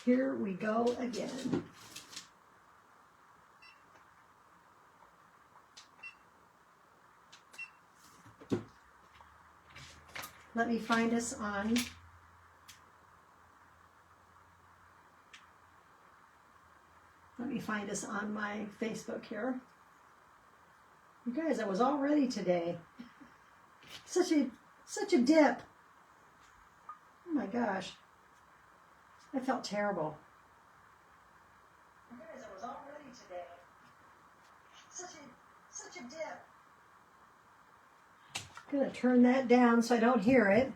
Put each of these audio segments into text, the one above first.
Here we go again. Let me find us on my Facebook here. You guys, I was all ready today. Such a dip. Oh my gosh. I felt terrible. You guys, I was all ready today. Such a dip. I'm going to turn that down so I don't hear it.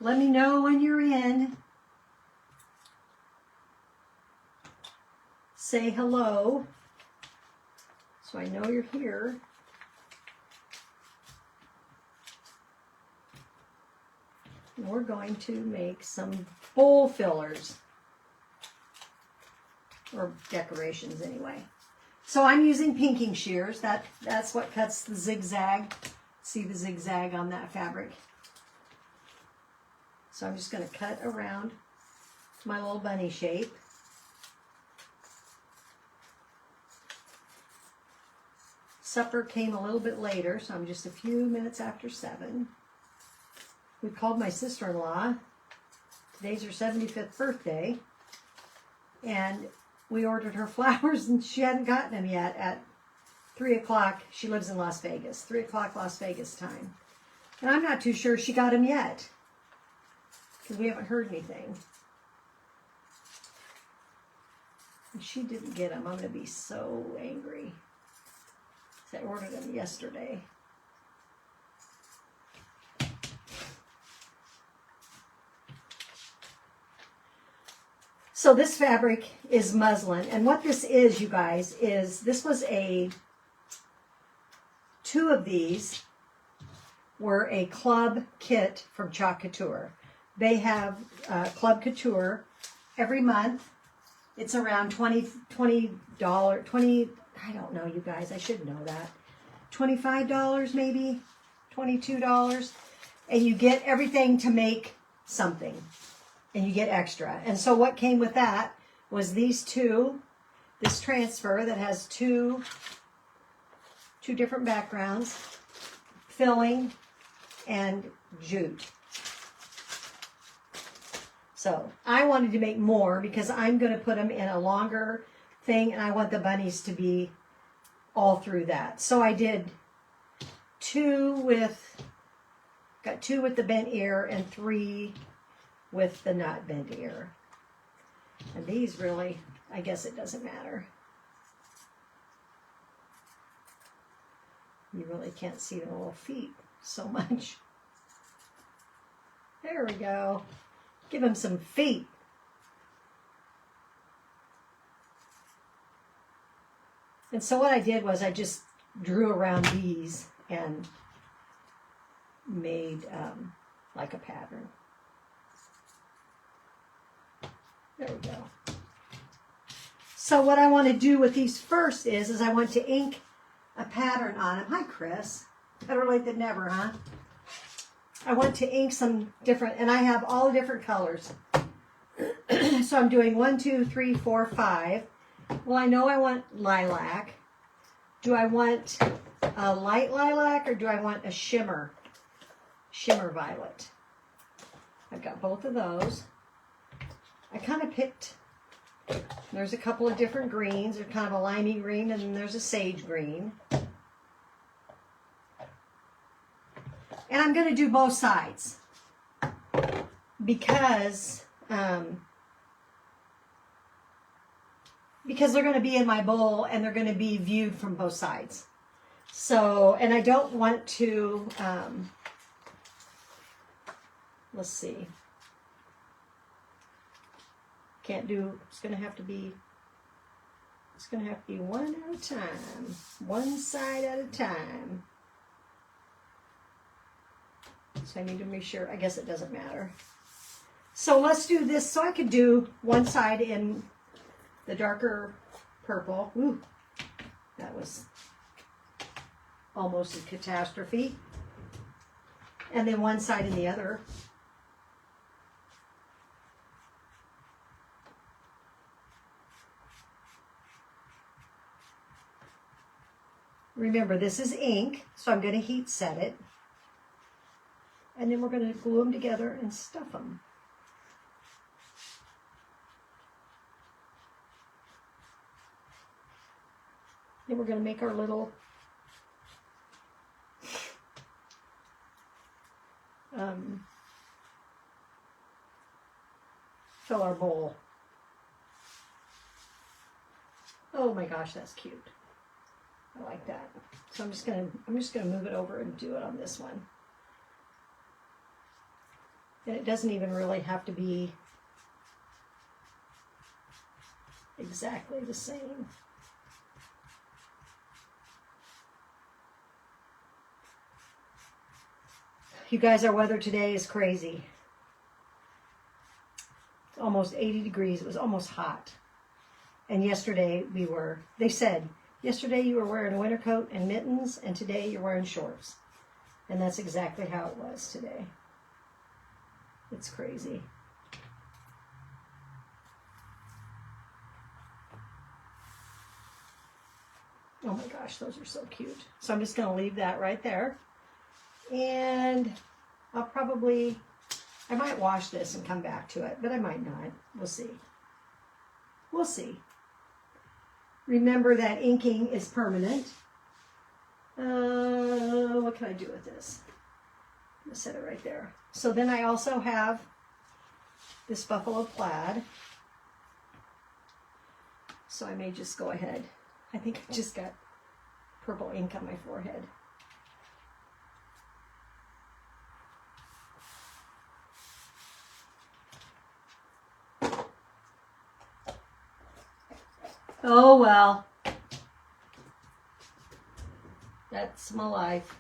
Let me know when you're in. Say hello so I know you're here. And we're going to make some bowl fillers, or decorations anyway. So I'm using pinking shears. That's what cuts the zigzag. See the zigzag on that fabric? So I'm just going to cut around my little bunny shape. Supper came a little bit later, so I'm just a few minutes after 7. We called my sister-in-law. Today's her 75th birthday. And we ordered her flowers, and she hadn't gotten them yet at 3 o'clock. She lives in Las Vegas. 3 o'clock Las Vegas time. And I'm not too sure she got them yet, because we haven't heard anything. If she didn't get them, I'm going to be so angry. I ordered them yesterday. So this fabric is muslin, and what this is, you guys, is this was two of these were a club kit from Chalk Couture. They have Club Couture every month. It's around $20, I don't know, you guys, I should know that. $25 maybe, $22. And you get everything to make something. And you get extra. And so what came with that was these two, this transfer that has two different backgrounds, filling and jute. So I wanted to make more because I'm going to put them in a longer thing, and I want the bunnies to be all through that. So I did got two with the bent ear and 3 with the not bent ear. And these really, I guess it doesn't matter. You really can't see the little feet so much. There we go. Give them some feet. And so what I did was I just drew around these and made like a pattern. There we go. So what I want to do with these first is I want to ink a pattern on them. Hi, Chris. Better late than never, huh? I want to ink some different, and I have all different colors. So I'm doing 1, 2, 3, 4, 5. Well, I know I want lilac. Do I want a light lilac or do I want a shimmer violet? I've got both of those. I kind of picked, there's a couple of different greens. There's kind of a limey green and then there's a sage green. And I'm going to do both sides because they're going to be in my bowl and they're going to be viewed from both sides. So, and I don't want to, let's see. Can't do, it's going to have to be one at a time. One side at a time. So I need to make sure, I guess it doesn't matter. So let's do this. So I could do one side in the darker purple. Ooh, that was almost a catastrophe. And then one side in the other. Remember, this is ink, so I'm going to heat set it. And then we're going to glue them together and stuff them. Then we're going to make our little fill our bowl. Oh my gosh, that's cute. I like that. So I'm just gonna move it over and do it on this one. And it doesn't even really have to be exactly the same. You guys, our weather today is crazy. It's almost 80 degrees. It was almost hot. And yesterday they said, yesterday you were wearing a winter coat and mittens, and today you're wearing shorts. And that's exactly how it was today. It's crazy. Oh my gosh, those are so cute. So I'm just going to leave that right there. And I might wash this and come back to it, but I might not. We'll see. We'll see. Remember that inking is permanent. What can I do with this? I'm going to set it right there. So then I also have this buffalo plaid. So I may just go ahead. I think I just got purple ink on my forehead. Oh well. That's my life.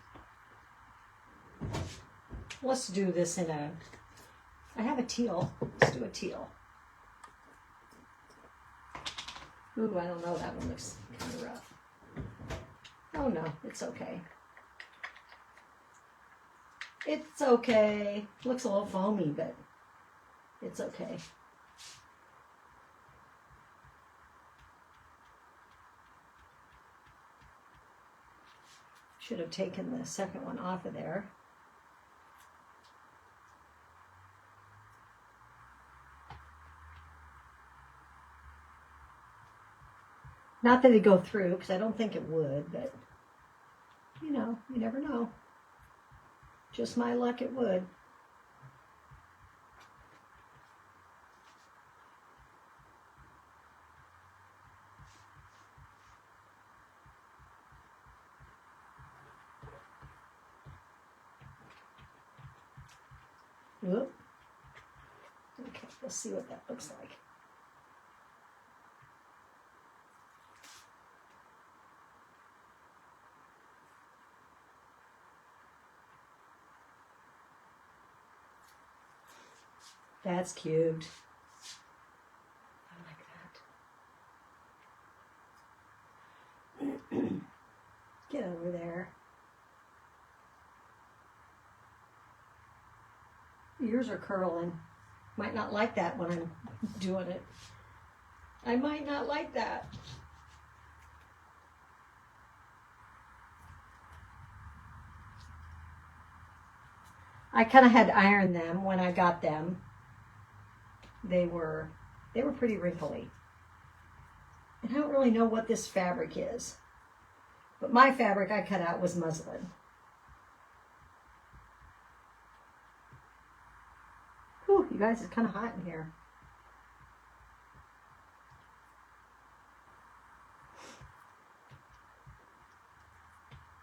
Let's do this I have a teal. Let's do a teal. Ooh, I don't know. That one looks kind of rough. Oh no, it's okay. It's okay. Looks a little foamy, but it's okay. Should have taken the second one off of there. Not that it'd go through, because I don't think it would, but you know, you never know. Just my luck, it would. Whoop. Okay, let's see what that looks like. That's cute. I like that. Get over there. Yours are curling. Might not like that when I'm doing it. I might not like that. I kind of had ironed them when I got them. They were pretty wrinkly. And I don't really know what this fabric is. But my fabric I cut out was muslin. Whew, you guys, it's kind of hot in here.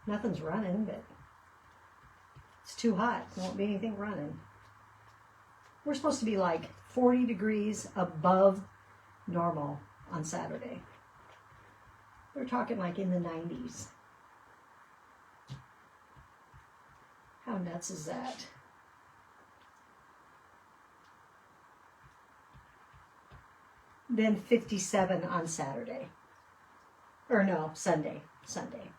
Nothing's running, but it's too hot. There won't be anything running. We're supposed to be like 40 degrees above normal on Saturday. We're talking like in the 90s. How nuts is that? Then 57 on Saturday. Or no, Sunday. Sunday.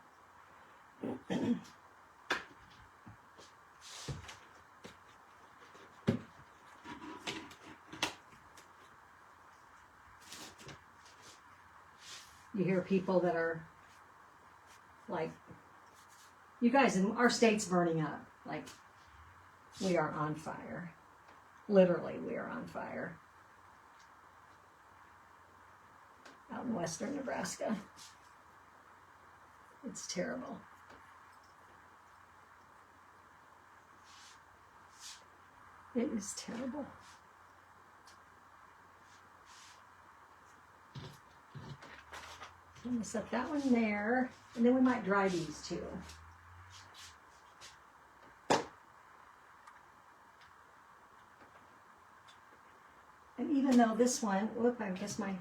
You hear people that are Like, you guys, our state's burning up. Like, we are on fire. Literally, we are on fire. Out in western Nebraska. It's terrible. It is terrible. I'm going to set that one there, and then we might dry these too. And even though this one, whoop, I guess my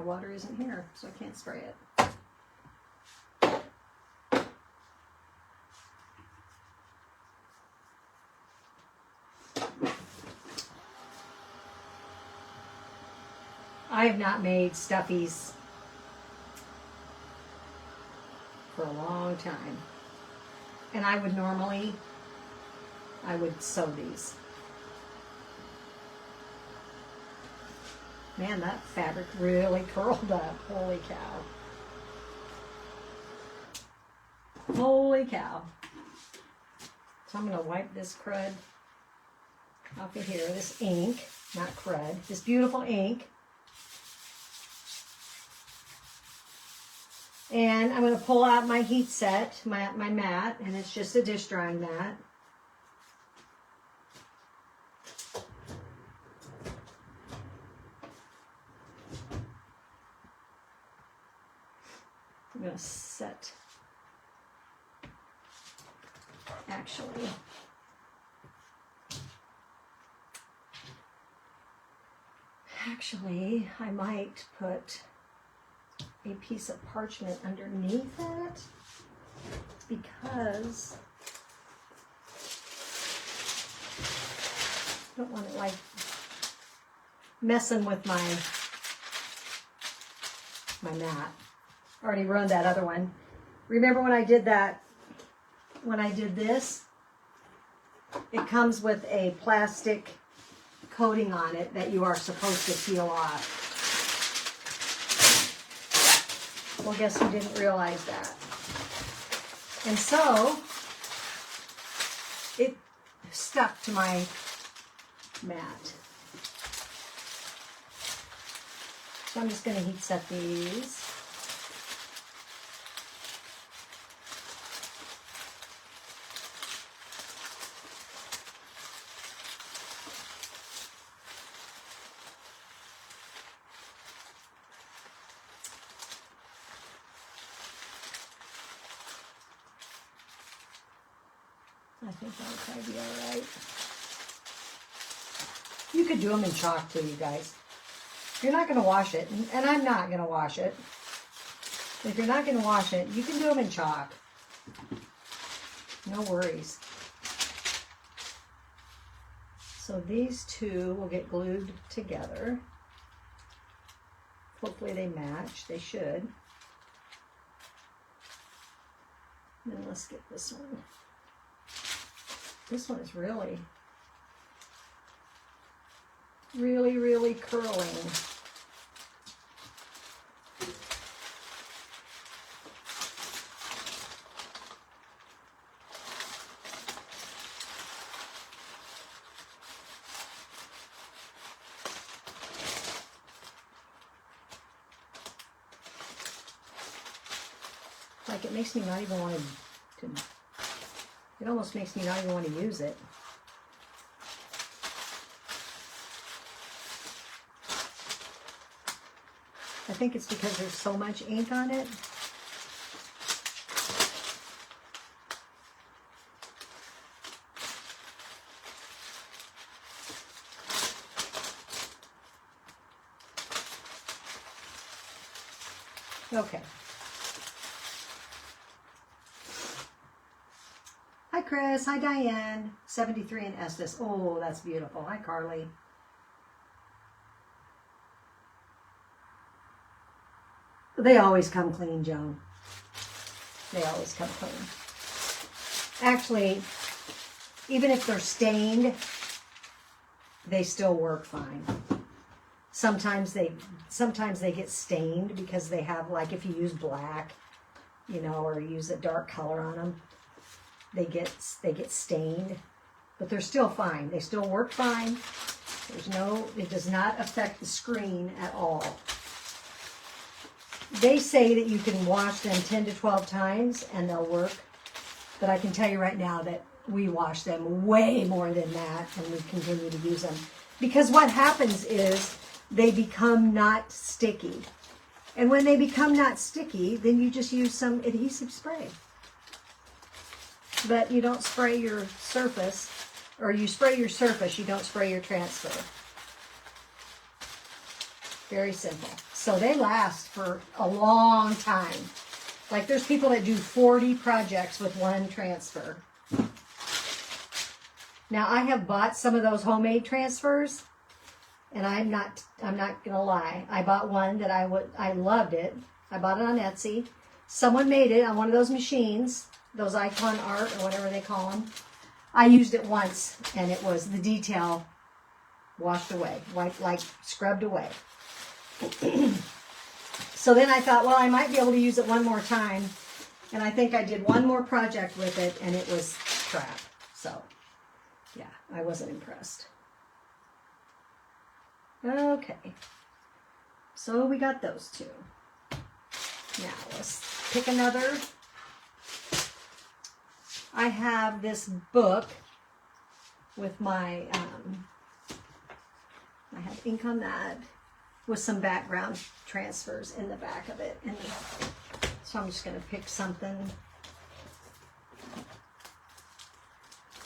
water isn't here, so I can't spray it. I have not made stuffies for a long time. And I would normally, sew these. Man, that fabric really curled up. Holy cow. Holy cow. So I'm going to wipe this crud off of here. This ink, not crud, this beautiful ink. And I'm going to pull out my heat set, my mat, and it's just a dish drying mat. I'm going to set, actually, I might put a piece of parchment underneath it because I don't want it like messing with my mat. Already ruined that other one. Remember when I did that, when I did this, it comes with a plastic coating on it that you are supposed to peel off. Well, guess who didn't realize that? And so, it stuck to my mat. So I'm just going to heat set these. I think that'll probably be all right. You could do them in chalk too, you guys. If you're not going to wash it, and I'm not going to wash it. If you're not going to wash it, you can do them in chalk. No worries. So these two will get glued together. Hopefully they match. They should. And then let's get this one. This one is really, really, really curling. Like it makes me not even want to it almost makes me not even want to use it. I think it's because there's so much ink on it. Okay. Hi, Chris. Hi, Diane. 73 in Estes. Oh, that's beautiful. Hi, Carly. They always come clean, Joan. They always come clean. Actually, even if they're stained, they still work fine. Sometimes they get stained because they have, like if you use black, you know, or use a dark color on them, they get stained, but they're still fine. They still work fine. It does not affect the screen at all. They say that you can wash them 10 to 12 times and they'll work, but I can tell you right now that we wash them way more than that, and we continue to use them. Because what happens is they become not sticky. And when they become not sticky, then you just use some adhesive spray. But you don't spray your surface, or you spray your surface, you don't spray your transfer. Very simple. So they last for a long time. Like there's people that do 40 projects with one transfer. Now I have bought some of those homemade transfers, and I'm not gonna lie. I bought one that I loved it. I bought it on Etsy. Someone made it on one of those machines, those Icon Art or whatever they call them. I used it once, and it was the detail washed away, like scrubbed away. So then I thought, well, I might be able to use it one more time, and I think I did one more project with it, and it was crap. So yeah, I wasn't impressed. Okay, so we got those two. Now let's pick another. I have this book with my, I have ink on that with some background transfers in the back of it. And so I'm just going to pick something.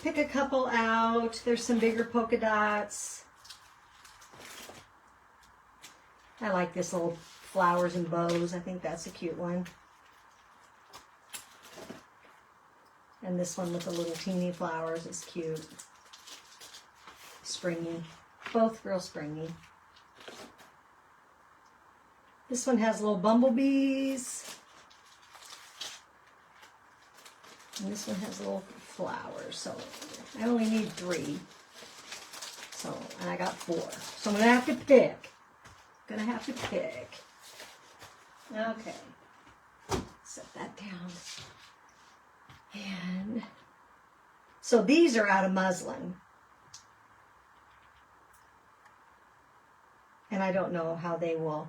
Pick a couple out. There's some bigger polka dots. I like this little flowers and bows. I think that's a cute one. And this one with the little teeny flowers is cute. Springy. Both real springy. This one has little bumblebees. And this one has little flowers. So I only need 3. So, and I got 4. So I'm going to have to pick. Okay. Set that down. And so these are out of muslin. And I don't know how they will.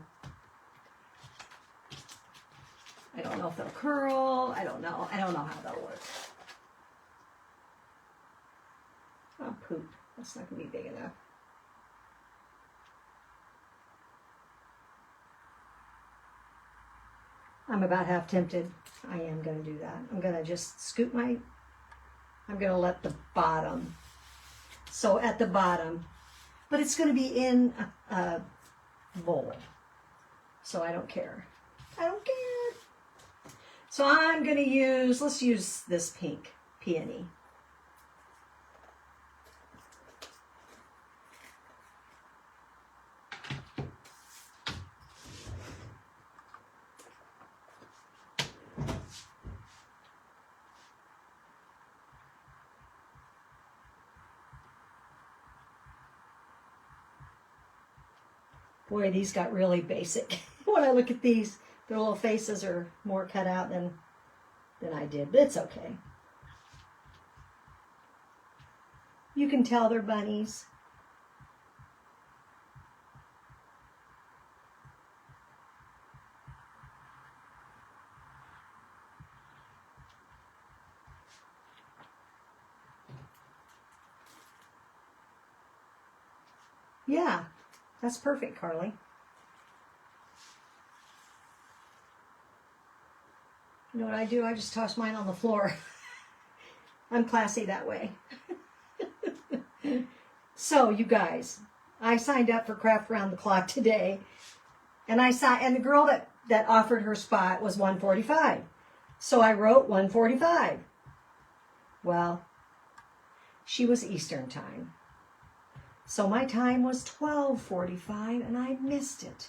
I don't know if they'll curl. I don't know how they'll work. Oh, poop. That's not going to be big enough. I'm about half tempted. I am going to do that. I'm going to just scoop I'm going to let the bottom. So at the bottom, but it's going to be in a bowl. So I don't care. So I'm going to let's use this pink peony. Boy, these got really basic. When I look at these, their little faces are more cut out than I did, but it's okay. You can tell they're bunnies. Yeah. That's perfect, Carly. You know what I do? I just toss mine on the floor. I'm classy that way. So, you guys, I signed up for Craft Around the Clock today, and the girl that offered her spot was 1:45. So I wrote 1:45. Well, she was Eastern time. So my time was 12:45, and I missed it.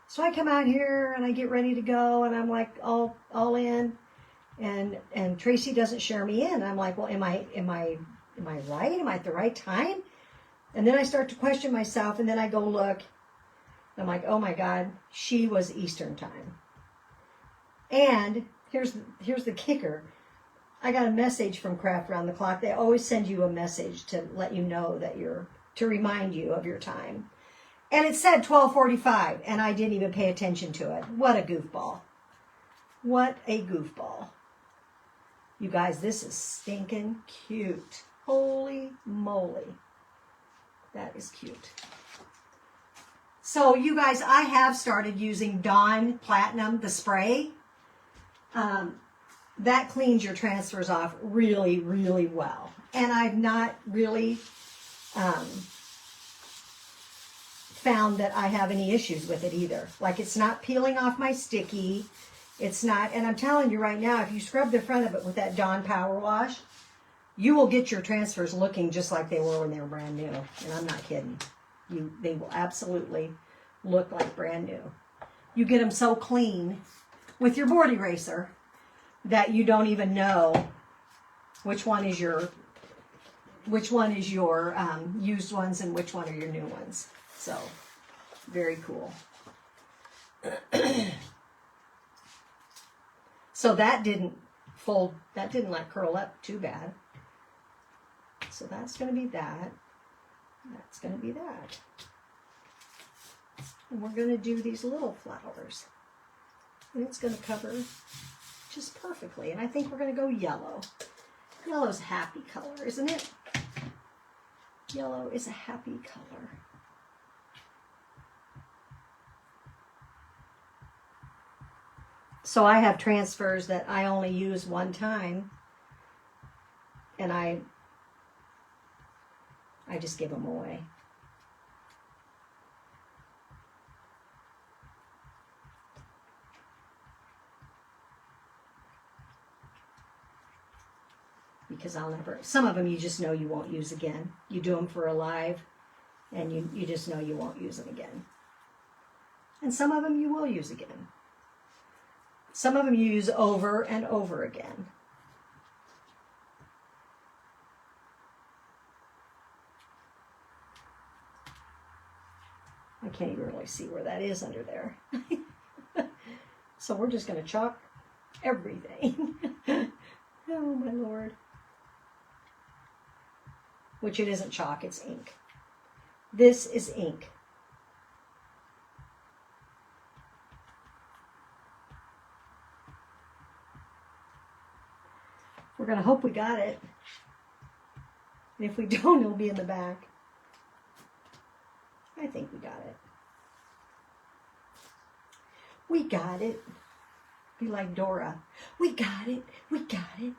So I come out here and I get ready to go, and I'm like all in, and Tracy doesn't share me in. I'm like, well, am I right? Am I at the right time? And then I start to question myself, and then I go look. I'm like, oh my God, she was Eastern time. And here's the kicker. I got a message from Craft Round the Clock. They always send you a message to let you know that to remind you of your time. And it said 12:45, and I didn't even pay attention to it. What a goofball. What a goofball. You guys, this is stinking cute. Holy moly. That is cute. So you guys, I have started using Dawn Platinum, the spray. That cleans your transfers off really, really well. And I've not really found that I have any issues with it either. Like, it's not peeling off my sticky. It's not, and I'm telling you right now, if you scrub the front of it with that Dawn Power Wash, you will get your transfers looking just like they were when they were brand new. And I'm not kidding. They will absolutely look like brand new. You get them so clean with your board eraser that you don't even know which one is your used ones and which one are your new ones. So, very cool. So that didn't fold, that didn't like curl up too bad. So that's going to be that. That's going to be that. And we're going to do these little flowers. And it's going to cover just perfectly. And I think we're going to go yellow. Yellow's a happy color, isn't it? Yellow is a happy color. So I have transfers that I only use one time, and I just give them away. Because I'll never, some of them you just know you won't use again. You do them for a live, and you just know you won't use them again. And some of them you will use again. Some of them you use over and over again. I can't even really see where that is under there. So we're just going to chalk everything. Oh, my Lord. Which it isn't chalk, it's ink. This is ink. We're going to hope we got it. And if we don't, it'll be in the back. I think we got it. We got it. Be like Dora. We got it. We got it.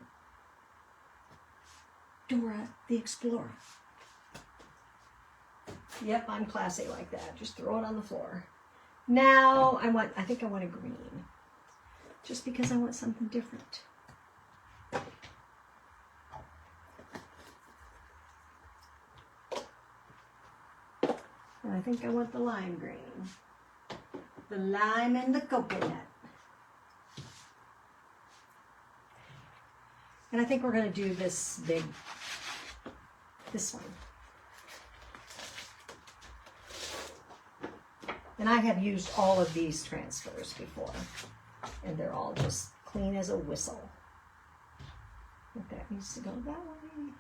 Dora the Explorer. Yep, I'm classy like that. Just throw it on the floor. Now I think I want a green. Just because I want something different. And I think I want the lime green. The lime and the coconut. And I think we're going to do this one. And I have used all of these transfers before. And they're all just clean as a whistle. But that needs to go that way.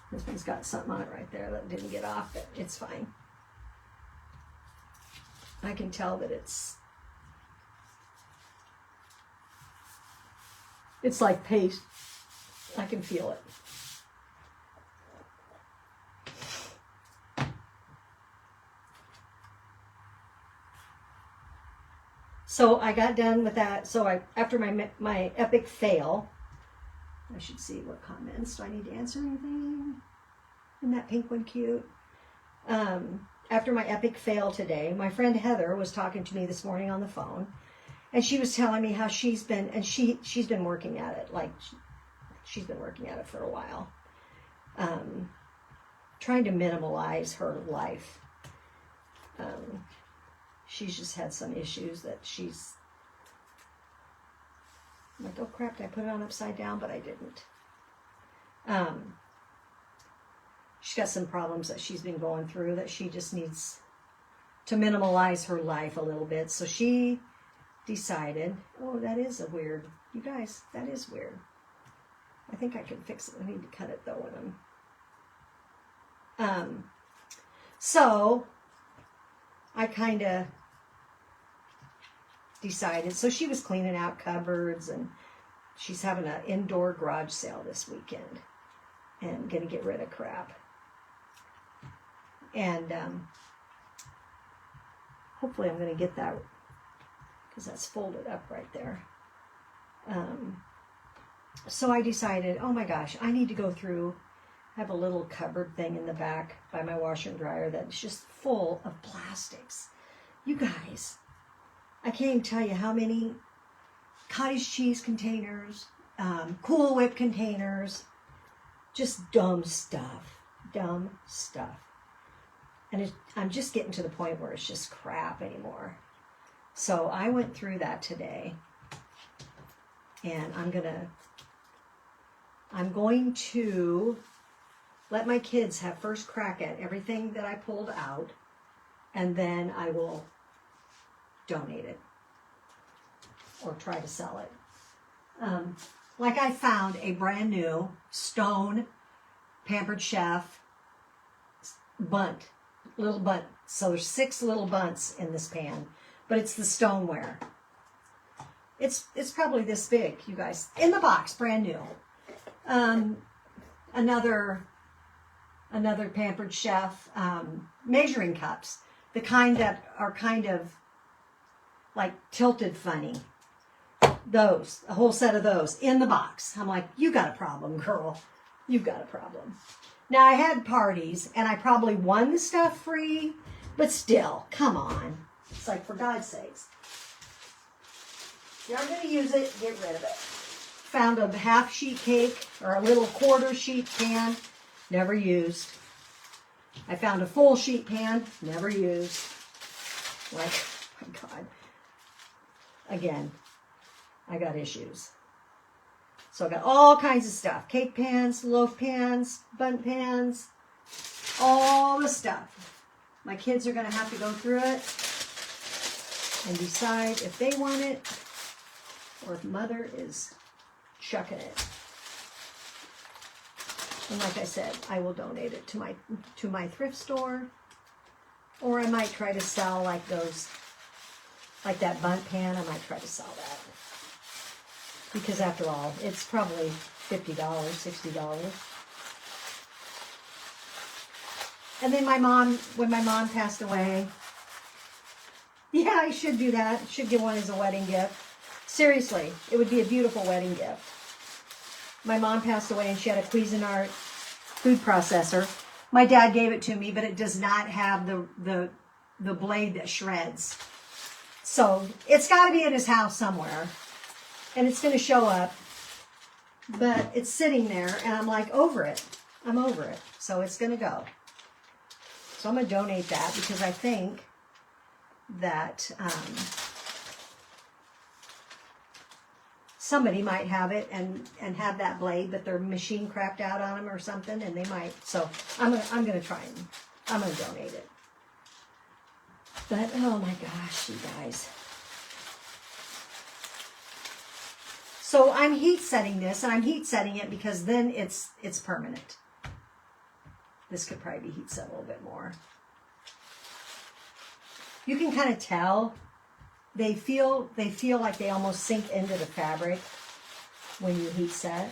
This one's got something on it right there that didn't get off, but it's fine. I can tell that it's like paste. I can feel it. So I got done with that. So after my epic fail, I should see what comments. Do I need to answer anything? Isn't that pink one cute? After my epic fail today, my friend Heather was talking to me this morning on the phone, and she was telling me how she's been working at it. Like, she's been working at it for a while. Trying to minimalize her life. She's just had some issues that she's... I'm like, oh crap, did I put it on upside down? But I didn't. She's got some problems that she's been going through that she just needs to minimalize her life a little bit. So she decided, oh, that is a weird, you guys, that is weird. I think I can fix it. I need to cut it though when I'm, so I kind of decided, so she was cleaning out cupboards, and she's having an indoor garage sale this weekend and gonna get rid of crap. And hopefully I'm gonna get that, because that's folded up right there. So I decided, oh my gosh, I need to go through, I have a little cupboard thing in the back by my washer and dryer that's just full of plastics. You guys, I can't even tell you how many cottage cheese containers, Cool Whip containers, just dumb stuff. And I'm just getting to the point where it's just crap anymore. So I went through that today, and I'm going to let my kids have first crack at everything that I pulled out, and then I will donate it or try to sell it. Like I found a brand new stone Pampered Chef little bunt. So there's 6 little bunts in this pan, but it's the stoneware. It's probably this big, you guys, in the box, brand new. Another Pampered Chef measuring cups, the kind that are kind of like tilted funny. Those, a whole set of those in the box. I'm like, you got a problem, girl. You've got a problem. Now, I had parties, and I probably won the stuff free, but still, come on. It's like, for God's sakes. If you aren't going to use it, get rid of it. Found a half sheet cake, or a little quarter sheet pan, never used. I found a full sheet pan, never used. Like, oh my God. Again, I got issues. So I got all kinds of stuff. Cake pans, loaf pans, bun pans, all the stuff. My kids are going to have to go through it and decide if they want it or if mother is chucking it. And like I said, I will donate it to my thrift store, or I might try to sell like those, like that bundt pan. I might try to sell that. Because after all, it's probably $50, $60. And then when my mom passed away, yeah, I should do that. Should give one as a wedding gift. Seriously, it would be a beautiful wedding gift. My mom passed away, and she had a Cuisinart food processor. My dad gave it to me, but it does not have the blade that shreds. So it's got to be in his house somewhere. And it's going to show up, but it's sitting there, and I'm like over it. I'm over it. So it's going to go. So I'm going to donate that, because I think that somebody might have it and have that blade, but their machine crapped out on them or something, and they might. So I'm going to try and I'm going to donate it. But oh my gosh, you guys. So I'm heat setting this, and I'm heat setting it because then it's permanent. This could probably be heat set a little bit more. You can kind of tell they feel like they almost sink into the fabric when you heat set.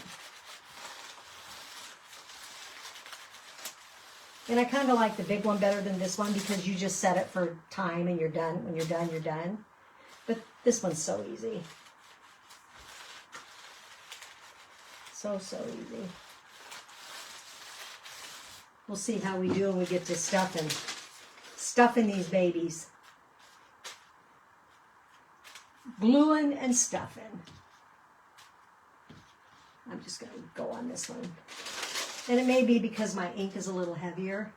And I kind of like the big one better than this one, because you just set it for time and you're done. When you're done, you're done. But this one's so easy. So easy. We'll see how we do when we get to stuffing these babies. Gluing and stuffing. I'm just going to go on this one. And it may be because my ink is a little heavier.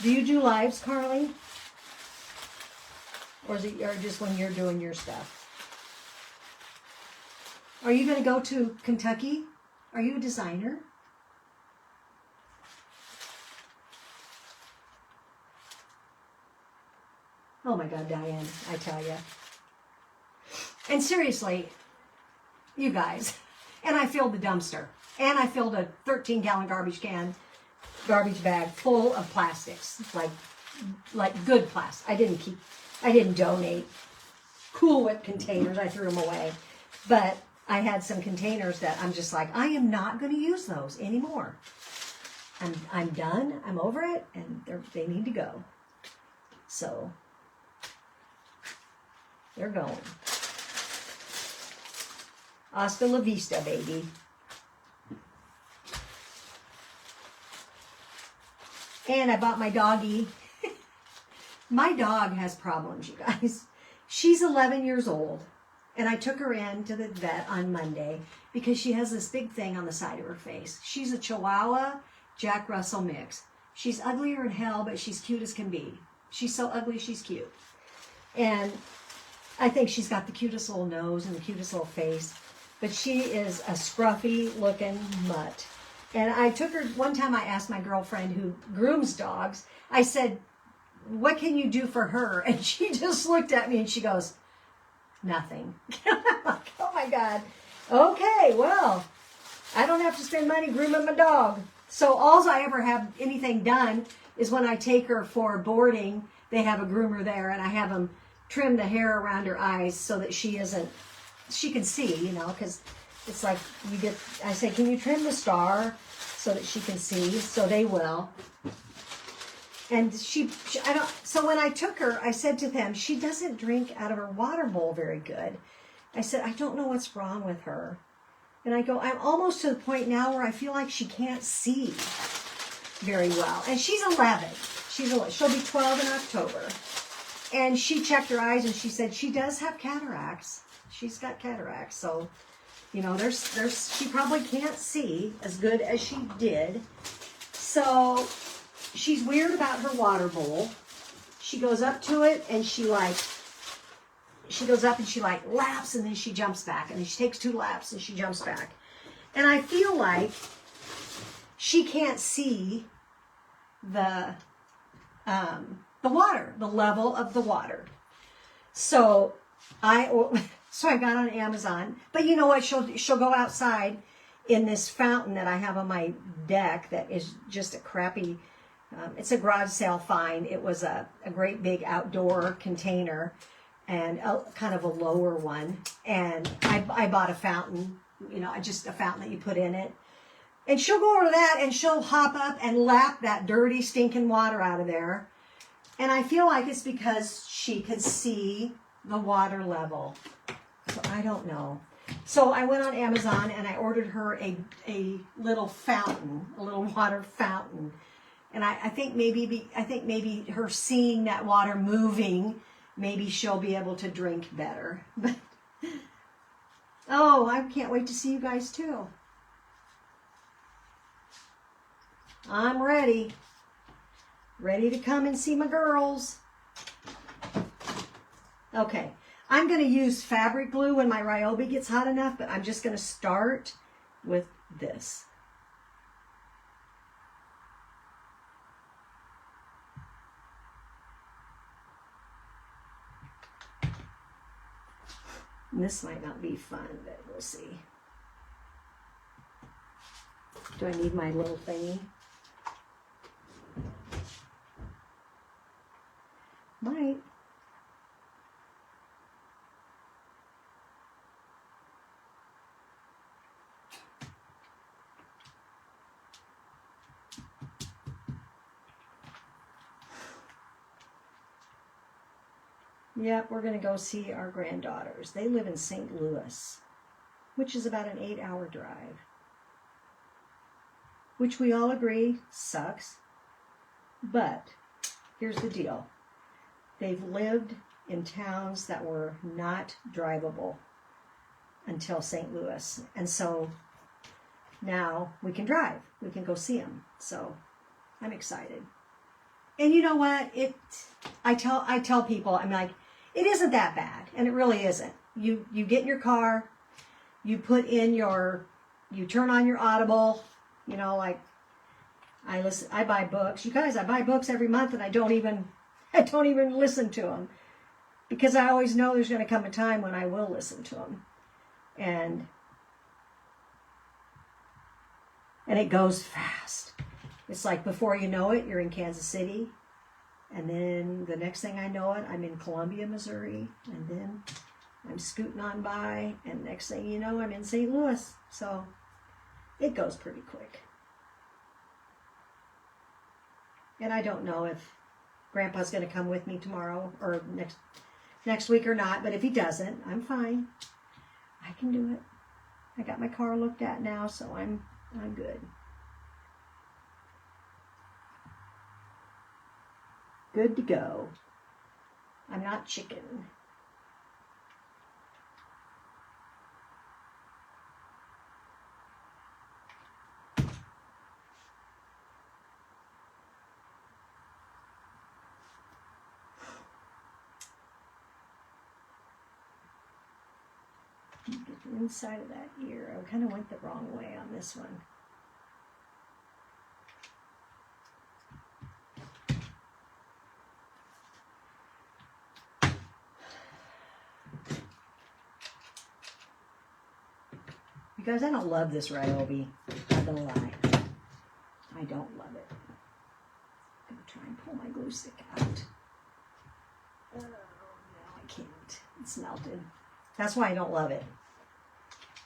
Do you do lives, Carly? Or is it just when you're doing your stuff? Are you going to go to Kentucky? Are you a designer? Oh my God, Diane, I tell you. And seriously, you guys, and I filled the dumpster. And I filled a 13-gallon garbage bag full of plastics, like good plastic. I didn't donate Cool Whip containers. I threw them away. But I had some containers that I'm just like, I am not going to use those anymore. I'm done. I'm over it, and they need to go. So they're going. Hasta la vista, baby. And I bought my doggie. My dog has problems, you guys. She's 11 years old, and I took her in to the vet on Monday because she has this big thing on the side of her face. She's a Chihuahua Jack Russell mix. She's uglier than hell, but she's cute as can be. She's so ugly, she's cute. And I think she's got the cutest little nose and the cutest little face, but she is a scruffy looking mutt. And I took her, one time I asked my girlfriend who grooms dogs, I said, what can you do for her? And she just looked at me and she goes, nothing. I'm like, oh my God. Okay, well, I don't have to spend money grooming my dog. So all I ever have anything done is when I take her for boarding, they have a groomer there, and I have them trim the hair around her eyes so that she can see, you know, because it's like I say, can you trim the star so that she can see? So they will. And so when I took her, I said to them, she doesn't drink out of her water bowl very good. I said, I don't know what's wrong with her. And I go, I'm almost to the point now where I feel like she can't see very well. And she's 11. She'll be 12 in October. And she checked her eyes and she said she does have cataracts. She's got cataracts. So, you know, she probably can't see as good as she did. So she's weird about her water bowl. She goes up to it and she goes up and she laps and then she jumps back. And then she takes 2 laps and she jumps back. And I feel like she can't see the water, the level of the water. So I got on Amazon, but you know what? She'll go outside in this fountain that I have on my deck that is just a crappy, it's a garage sale find. It was a great big outdoor container and kind of a lower one. And I bought a fountain, you know, just a fountain that you put in it. And she'll go over to that and she'll hop up and lap that dirty, stinking water out of there. And I feel like it's because she can see the water level. So I don't know. So I went on Amazon and I ordered her a little fountain, a little water fountain. And I think maybe her seeing that water moving, maybe she'll be able to drink better. But oh, I can't wait to see you guys too. I'm ready. Ready to come and see my girls. Okay. I'm going to use fabric glue when my Ryobi gets hot enough, but I'm just going to start with this. And this might not be fun, but we'll see. Do I need my little thingy? Might. Yep, we're going to go see our granddaughters. They live in St. Louis, which is about an 8-hour drive. Which we all agree sucks. But here's the deal. They've lived in towns that were not drivable until St. Louis. And so now we can drive. We can go see them. So I'm excited. And you know what? I tell people, I'm like, it isn't that bad. And it really isn't. You get in your car, you put in you turn on your Audible, you know, like I buy books. You guys, I buy books every month and I don't even listen to them because I always know there's going to come a time when I will listen to them. And it goes fast. It's like before you know it, you're in Kansas City. And then the next thing I know it, I'm in Columbia, Missouri. And then I'm scooting on by. And next thing you know, I'm in St. Louis. So it goes pretty quick. And I don't know if Grandpa's going to come with me tomorrow or next week or not. But if he doesn't, I'm fine. I can do it. I got my car looked at now, so I'm good. Good to go. I'm not chicken. Get the inside of that ear. I kind of went the wrong way on this one. You guys, I don't love this Ryobi. Not gonna lie. I don't love it. I'm gonna try and pull my glue stick out. Oh, no, I can't. It's melted. That's why I don't love it.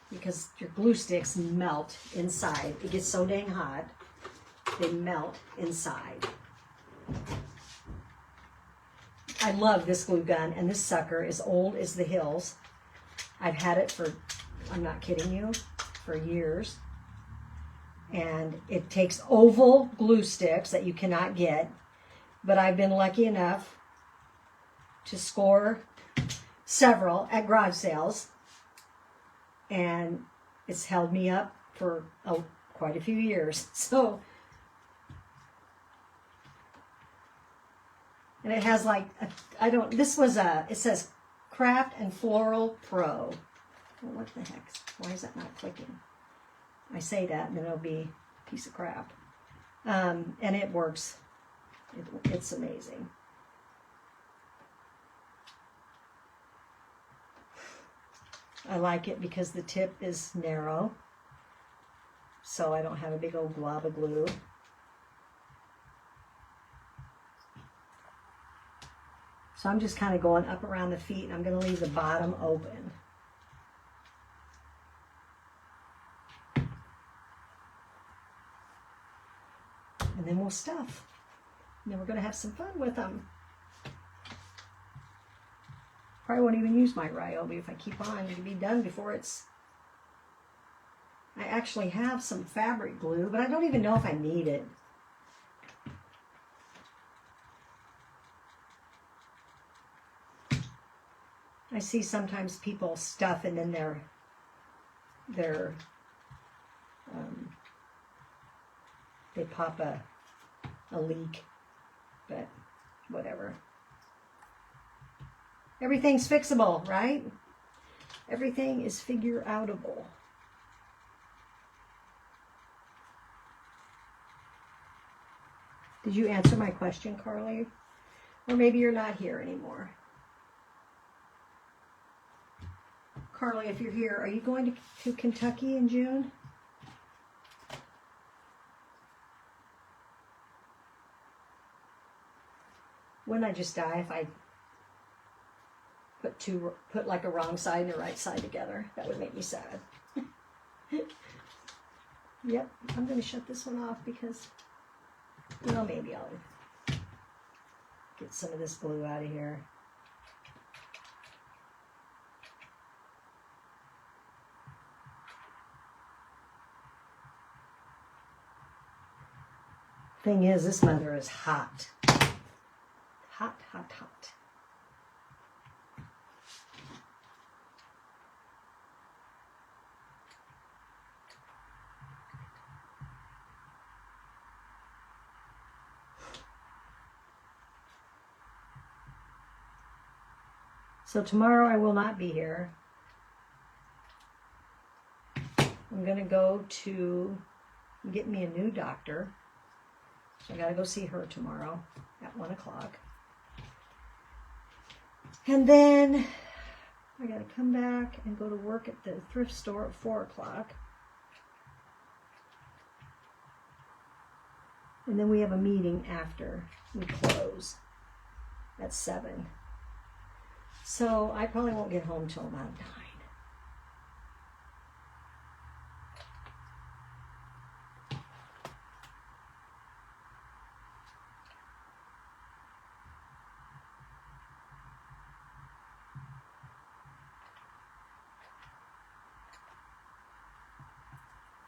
Because your glue sticks melt inside. It gets so dang hot, they melt inside. I love this glue gun, and this sucker is old as the hills. I've had it for, I'm not kidding you, for years. And it takes oval glue sticks that you cannot get, but I've been lucky enough to score several at garage sales, and it's held me up for quite a few years. So, and it has like it says Craft and Floral Pro. Well, what the heck? Why is that not clicking? I say that and then it'll be a piece of crap. And it works. It's amazing. I like it because the tip is narrow, so I don't have a big old glob of glue. So I'm just kind of going up around the feet, and I'm going to leave the bottom open. And then we'll stuff. And then we're going to have some fun with them. Probably won't even use my Ryobi if I keep on. It'll be done before it's... I actually have some fabric glue, but I don't even know if I need it. I see sometimes people stuff and then they pop a leak, but whatever. Everything's fixable, right? Everything is figure-outable. Did you answer my question, Carly? Or maybe you're not here anymore. Carly, if you're here, are you going to Kentucky in June? Wouldn't I just die if I put like a wrong side and a right side together? That would make me sad. Yep, I'm going to shut this one off because, well, maybe I'll get some of this glue out of here. Thing is, this mother is hot. Hot, hot, hot. So tomorrow I will not be here. I'm going to go to get me a new doctor. So I got to go see her tomorrow at 1 o'clock. And then I got to come back and go to work at the thrift store at 4 o'clock. And then we have a meeting after we close at 7. So I probably won't get home till about 9.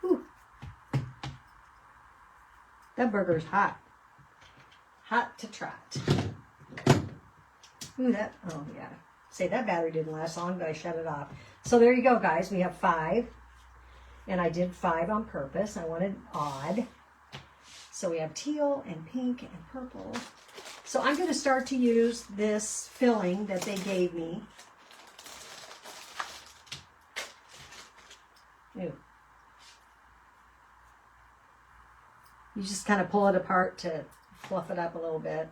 Whew. That burger's hot. Hot to trot. Ooh, oh yeah. Say, that battery didn't last long, but I shut it off. So there you go, guys. We have 5. And I did 5 on purpose. I wanted odd. So we have teal and pink and purple. So I'm going to start to use this filling that they gave me. Ew. You just kind of pull it apart to fluff it up a little bit.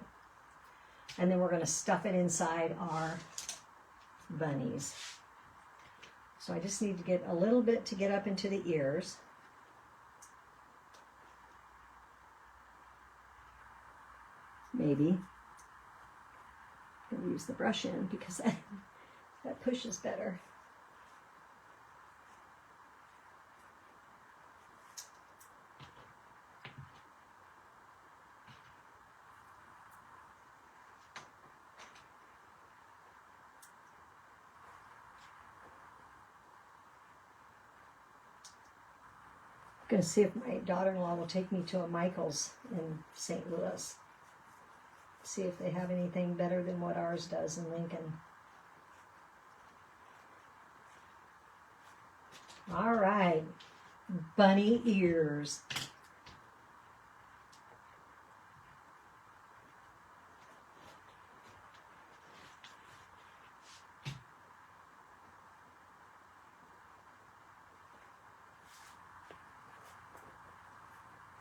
And then we're going to stuff it inside our bunnies. So I just need to get a little bit to get up into the ears. Maybe. I'm going to use the brush end because that pushes better. Going to see if my daughter-in-law will take me to a Michael's in St. Louis. See if they have anything better than what ours does in Lincoln. All right, bunny ears.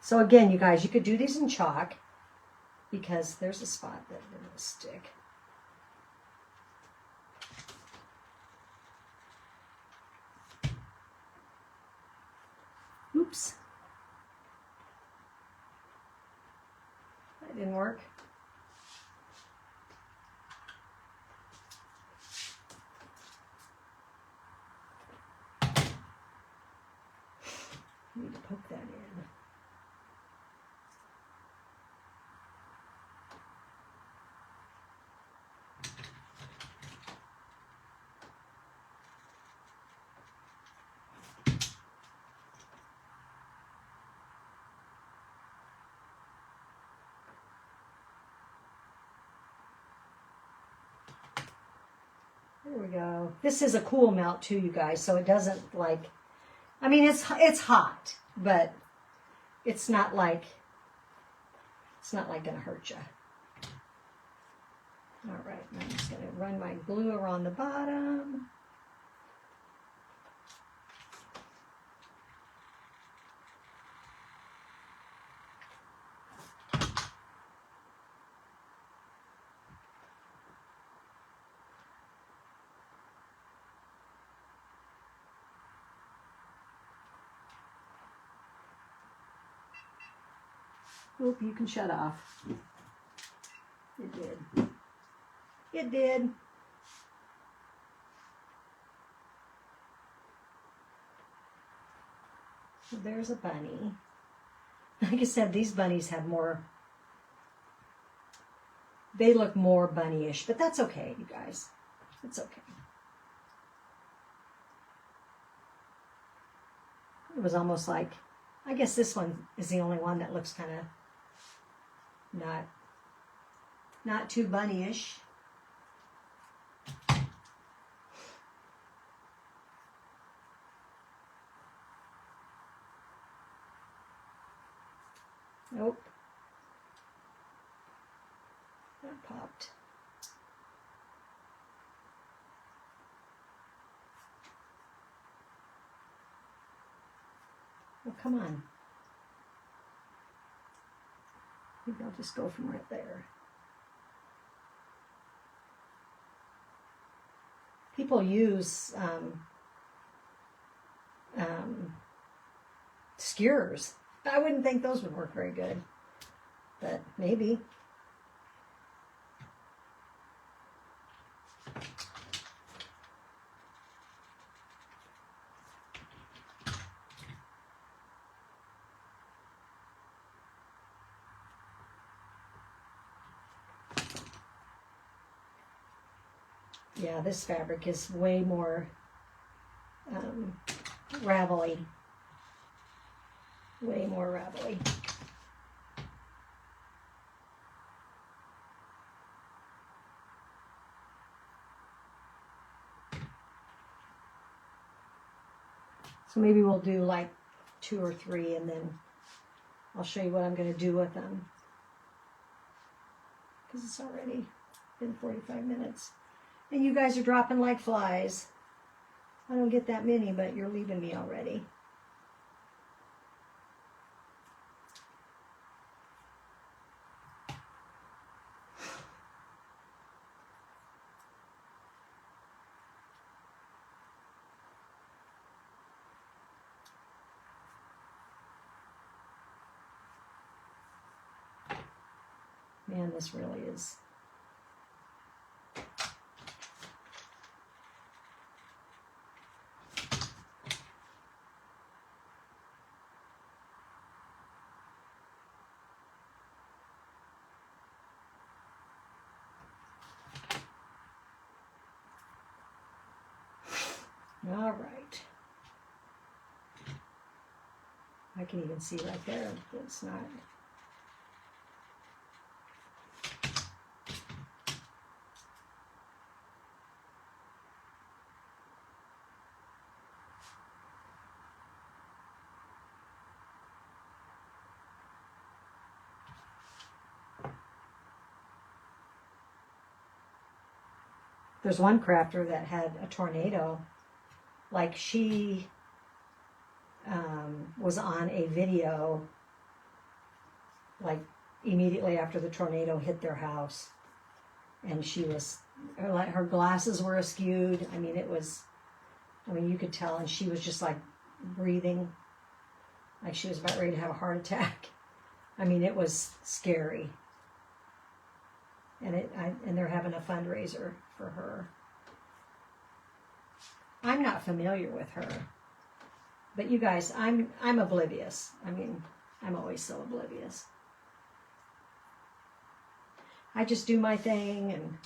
So again, you guys, you could do these in chalk because there's a spot that didn't stick. Oops. That didn't work. I need to poke that in. There we go. This is a cool melt too, you guys, so it doesn't like, I mean, it's hot, but it's not like gonna hurt you. All right, I'm just gonna run my glue around the bottom. Oop, you can shut off. It did. It did. So there's a bunny. Like I said, these bunnies have more, they look more bunny-ish, but that's okay, you guys. It's okay. It was almost like, I guess this one is the only one that looks kind of not too bunny-ish. Nope. That popped. come on. Maybe I'll just go from right there. People use skewers. I wouldn't think those would work very good, but maybe. Yeah, this fabric is way more ravelly. Way more ravelly. So maybe we'll do like 2 or 3 and then I'll show you what I'm going to do with them. Because it's already been 45 minutes. And you guys are dropping like flies. I don't get that many, but you're leaving me already. Man, this really is. All right. I can even see right there that it's not. There's one crafter that had a tornado. Like she was on a video like immediately after the tornado hit their house. And she was, her glasses were askewed. I mean, you could tell. And she was just like breathing like she was about ready to have a heart attack. I mean, it was scary. And they're having a fundraiser for her. I'm not familiar with her, but you guys, I'm oblivious. I mean, I'm always so oblivious. I just do my thing, and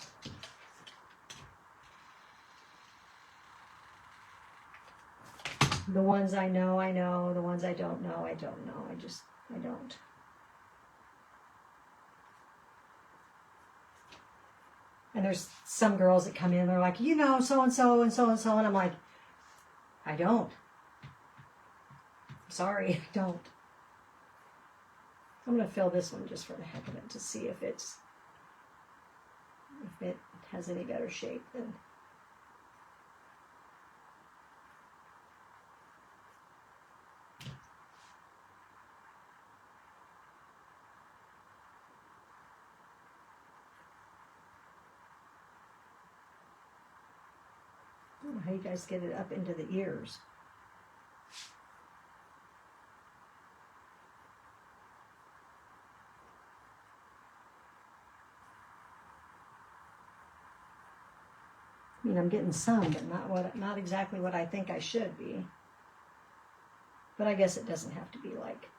the ones I know, I know. The ones I don't know, I don't know. I don't. And there's some girls that come in, they're like, you know, so-and-so and so-and-so. And I'm like, I don't. Sorry, I don't. I'm going to fill this one just for the heck of it to see if it has any better shape than. I don't know how you guys get it up into the ears. I mean, I'm getting some, but not exactly what I think I should be. But I guess it doesn't have to be like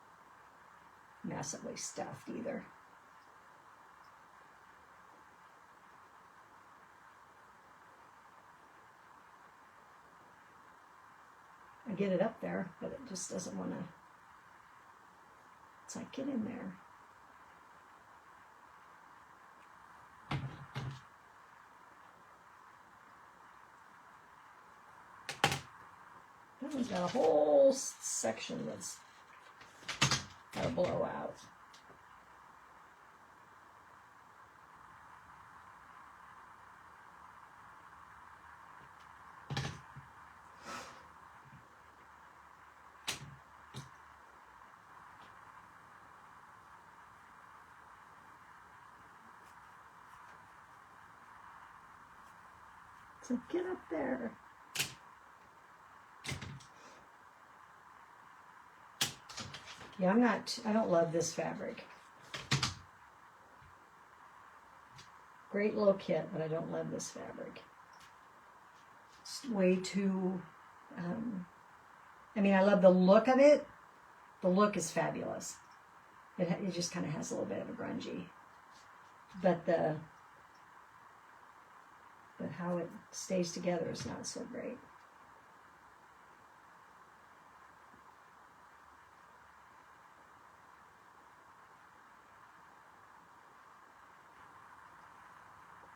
massively stuffed either. I get it up there, but it just doesn't want to. It's like, get in there. That one's got a whole section that's got to blow out. So get up there. Yeah, I don't love this fabric. Great little kit, but I don't love this fabric. It's way too, I mean, I love the look of it. The look is fabulous. It just kind of has a little bit of a grungy. But how it stays together is not so great.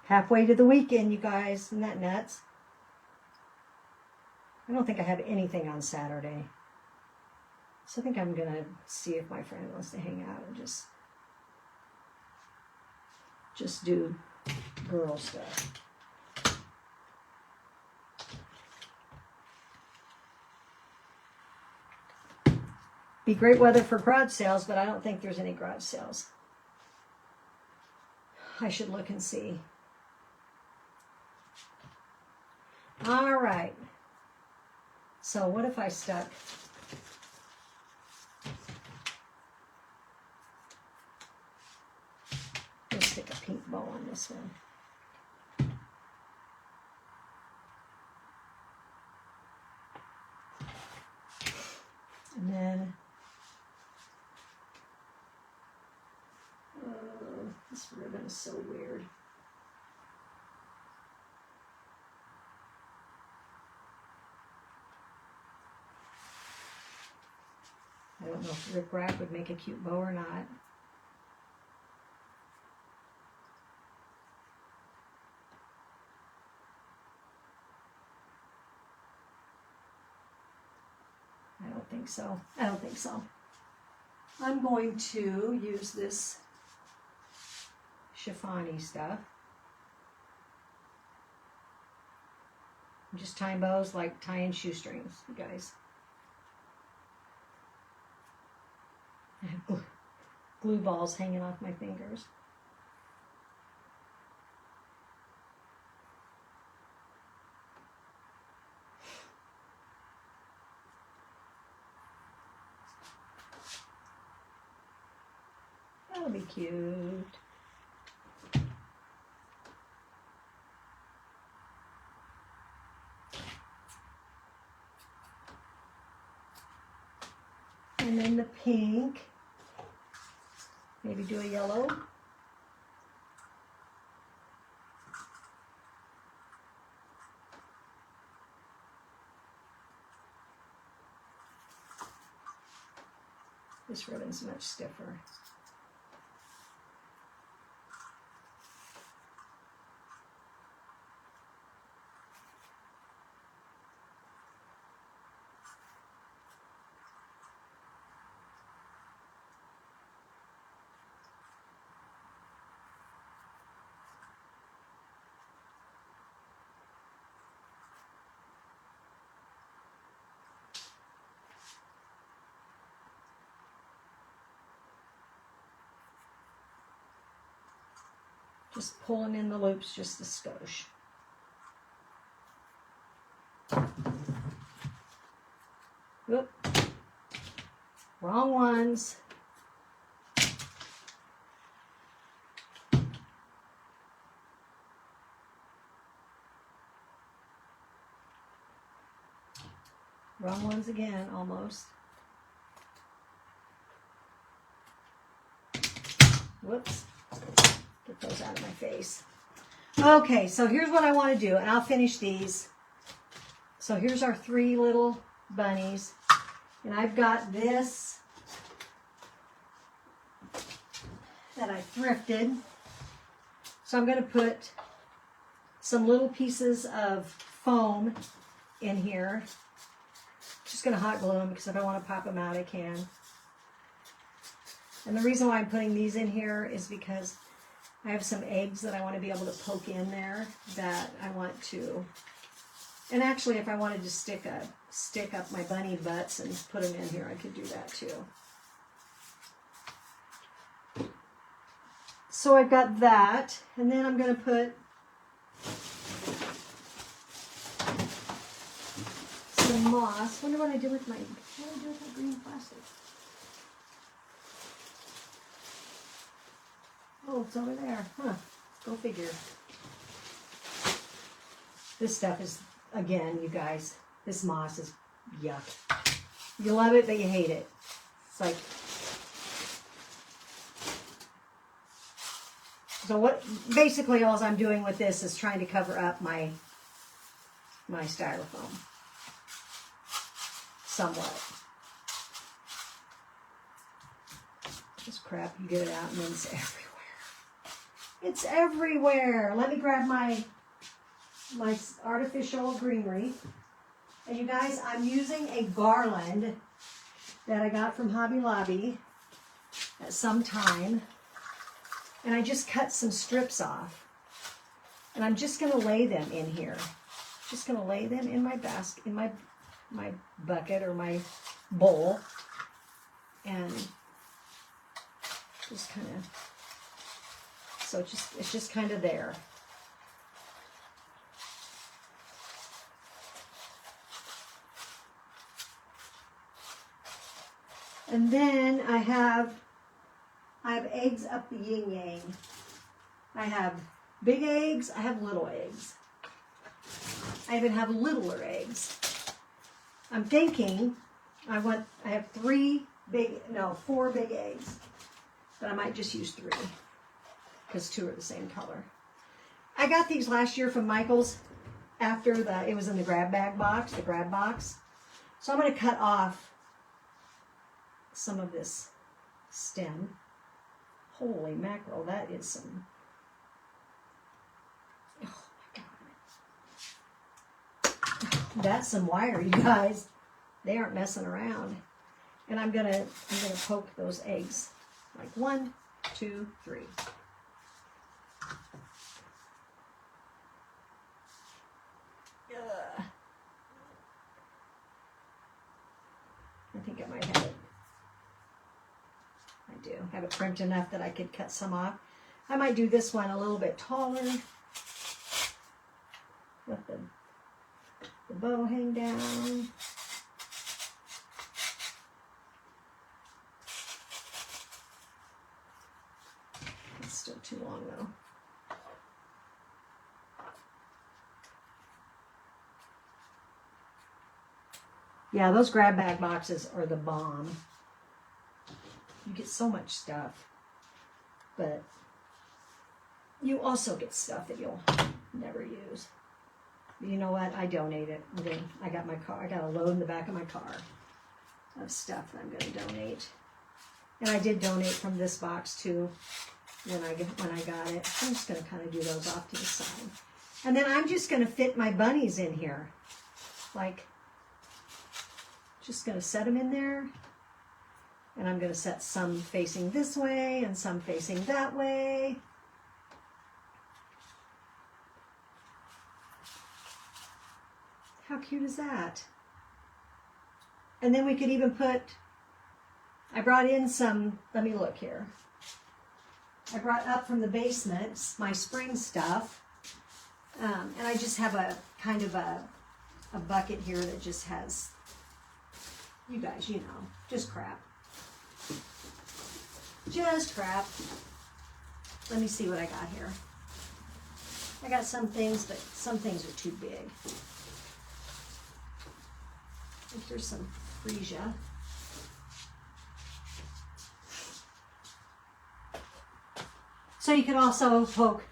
Halfway to the weekend, you guys. Isn't that nuts? I don't think I have anything on Saturday. So I think I'm going to see if my friend wants to hang out and just do girl stuff. Be great weather for garage sales, but I don't think there's any garage sales. I should look and see. All right. So what if I stuck... Let's stick a pink bow on this one. And then... this ribbon is so weird. I don't know if Rip Rap would make a cute bow or not. I don't think so. I don't think so. I'm going to use this chiffon-y stuff. I'm just tying bows like tying shoestrings, you guys. I have glue balls hanging off my fingers. That'll be cute. And then the pink. Maybe do a yellow. This ribbon's much stiffer. Just pulling in the loops just a skosh. Oop. Wrong ones. Wrong ones again, almost. Whoops. Get those out of my face. Okay, so here's what I want to do, and I'll finish these. So here's our three little bunnies, and I've got this that I thrifted. So I'm going to put some little pieces of foam in here. Just going to hot glue them because if I want to pop them out, I can. And the reason why I'm putting these in here is because I have some eggs that I want to be able to poke in there that I want to, and actually if I wanted to stick up my bunny butts and put them in here, I could do that too. So I've got that, and then I'm going to put some moss. Wonder what I do with my green plastic. Oh, it's over there. Huh. Go figure. This stuff is, again, you guys, this moss is yuck. You love it, but you hate it. It's like, so what, basically all I'm doing with this is trying to cover up my styrofoam. Somewhat. Just crap, you get it out and then it's everywhere. It's everywhere. Let me grab my artificial greenery. And you guys, I'm using a garland that I got from Hobby Lobby at some time. And I just cut some strips off. And I'm just going to lay them in here. Just going to lay them in my basket, in my bucket or my bowl. And just kind of, so it's just kind of there. And then I have eggs up the yin yang. I have big eggs, I have little eggs. I even have littler eggs. I'm thinking I have 4 big eggs. But I might just use 3 because 2 are the same color. I got these last year from Michael's after it was in the grab box. So I'm going to cut off some of this stem. Holy mackerel, that is some, oh my God. That's some wire, you guys. They aren't messing around. And I'm gonna poke those eggs. Like 1, 2, 3. I think I might have it. I do have it crimped enough that I could cut some off. I might do this one a little bit taller. Let the bow hang down. Still too long though. Yeah, those grab bag boxes are the bomb. You get so much stuff, but you also get stuff that you'll never use. You know what? I donate it. I got a load in the back of my car of stuff that I'm going to donate. And I did donate from this box too. When I got it. I'm just going to kind of do those off to the side. And then I'm just going to fit my bunnies in here. Like, just going to set them in there. And I'm going to set some facing this way and some facing that way. How cute is that? And then we could even I brought in some, let me look here. I brought up from the basement my spring stuff, and I just have a kind of a bucket here that just has, you guys, you know, just crap. Just crap. Let me see what I got here. I got some things, but some things are too big. I think there's some freesia. So you could also poke,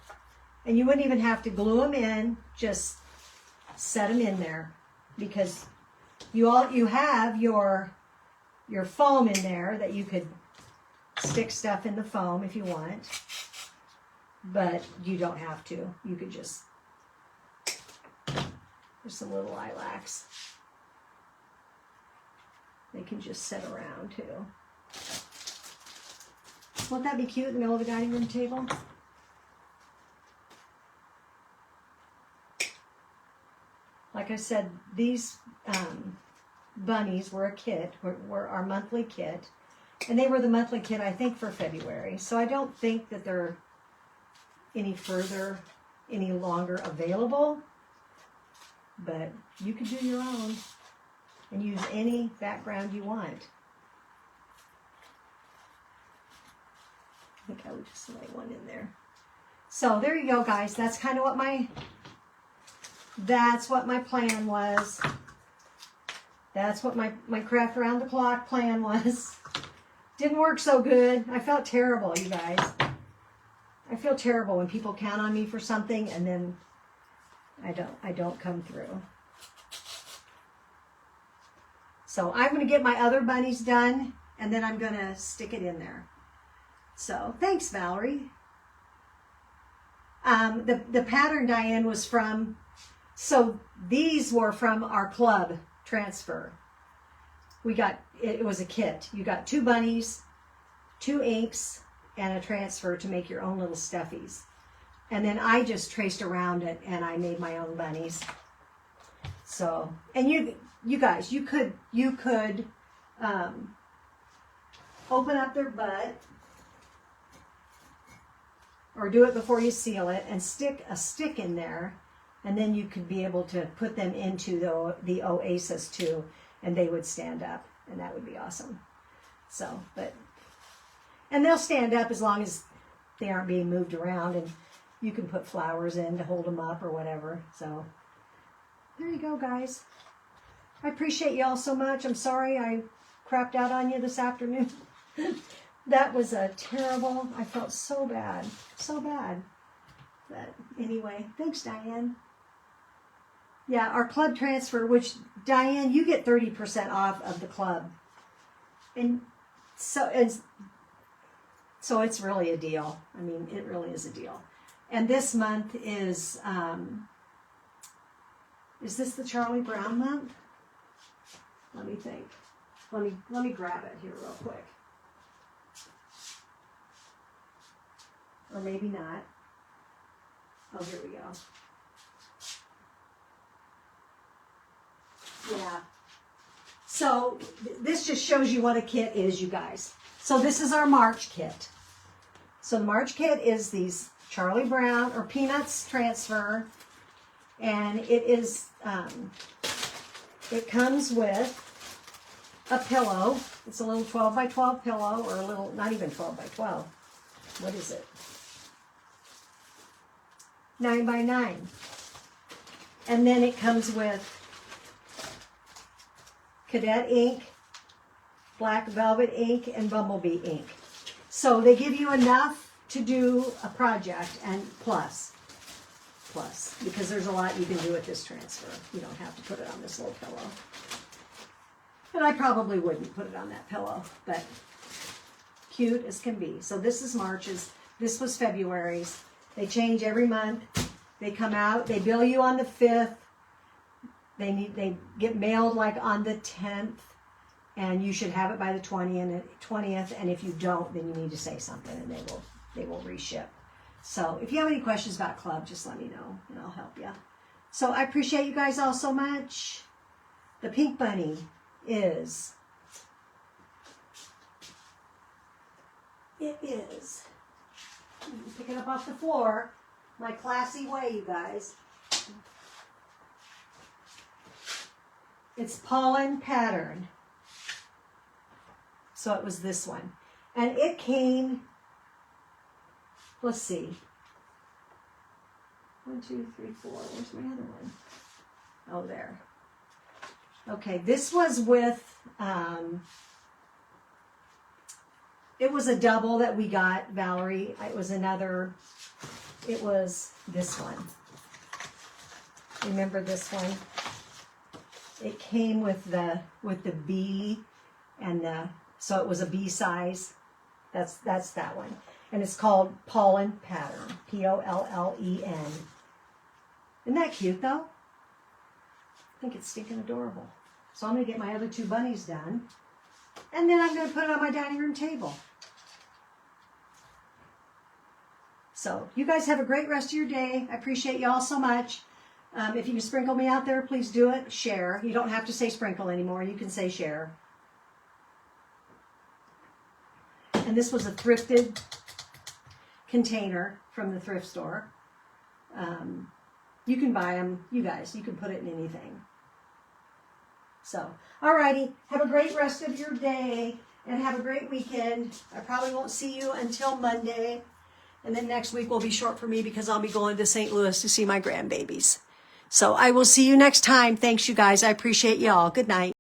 and you wouldn't even have to glue them in, just set them in there, because you have your foam in there that you could stick stuff in the foam if you want, but you don't have to. You could just, there's some little lilacs. They can just sit around too. Won't that be cute in the middle of the dining room table? Like I said, these bunnies were a kit, were our monthly kit. And they were the monthly kit, I think, for February. So I don't think that they're any longer available. But you could do your own. and use any background you want. I think I would just lay one in there. So there you go, guys. That's kind of what my plan was. That's what my craft around the clock plan was. Didn't work so good. I felt terrible, you guys. I feel terrible when people count on me for something and then I don't come through. So I'm going to get my other bunnies done and then I'm going to stick it in there. So thanks, Valerie. The pattern, Diane, was from, so these were from our club transfer. We got, it was a kit. You got 2 bunnies, 2 inks, and a transfer to make your own little stuffies. And then I just traced around it and I made my own bunnies. So, and you guys, you could open up their butt or do it before you seal it and stick a stick in there, and then you could be able to put them into the Oasis too, and they would stand up, and that would be awesome. So, and they'll stand up as long as they aren't being moved around, and you can put flowers in to hold them up or whatever. So there you go, guys. I appreciate you all so much. I'm sorry I crapped out on you this afternoon. That was a terrible, I felt so bad, so bad. But anyway, thanks, Diane. Yeah, our club transfer, which, Diane, you get 30% off of the club. And so it's really a deal. I mean, it really is a deal. And this month is this the Charlie Brown month? Let me think. Let me grab it here real quick. Or maybe not. Oh, here we go. Yeah. So this just shows you what a kit is, you guys. So this is our March kit. So the March kit is these Charlie Brown or Peanuts transfer, and it is it comes with a pillow. It's a little 12 by 12 pillow, or a little, not even 12 by 12. What is it? 9 by 9. And then it comes with Cadet ink, Black Velvet ink, and Bumblebee ink. So they give you enough to do a project, and plus, because there's a lot you can do with this transfer. You don't have to put it on this little pillow. And I probably wouldn't put it on that pillow, but cute as can be. So this is March's. This was February's. They change every month. They come out. They bill you on the 5th. They get mailed like on the 10th, and you should have it by the 20th. And if you don't, then you need to say something, and they will reship. So if you have any questions about club, just let me know, and I'll help you. So I appreciate you guys all so much. The pink bunny is. It is. Pick it up off the floor, my classy way, you guys. It's Pollen Pattern. So it was this one. And it came, let's see. 1, 2, 3, 4. Where's my other one? Oh, there. Okay, this was with, it was a double that we got, Valerie. It was this one. Remember this one? It came with the B and so it was a B size. That's that one. And it's called Pollen Pattern. Pollen. Isn't that cute though? I think it's stinking adorable. So I'm going to get my other 2 bunnies done. And then I'm going to put it on my dining room table. So you guys have a great rest of your day. I appreciate you all so much. If you can sprinkle me out there, please do it. Share. You don't have to say sprinkle anymore. You can say share. And this was a thrifted container from the thrift store. You can buy them, you guys. You can put it in anything. So, alrighty. Have a great rest of your day and have a great weekend. I probably won't see you until Monday. And then next week will be short for me because I'll be going to St. Louis to see my grandbabies. So I will see you next time. Thanks, you guys. I appreciate y'all. Good night.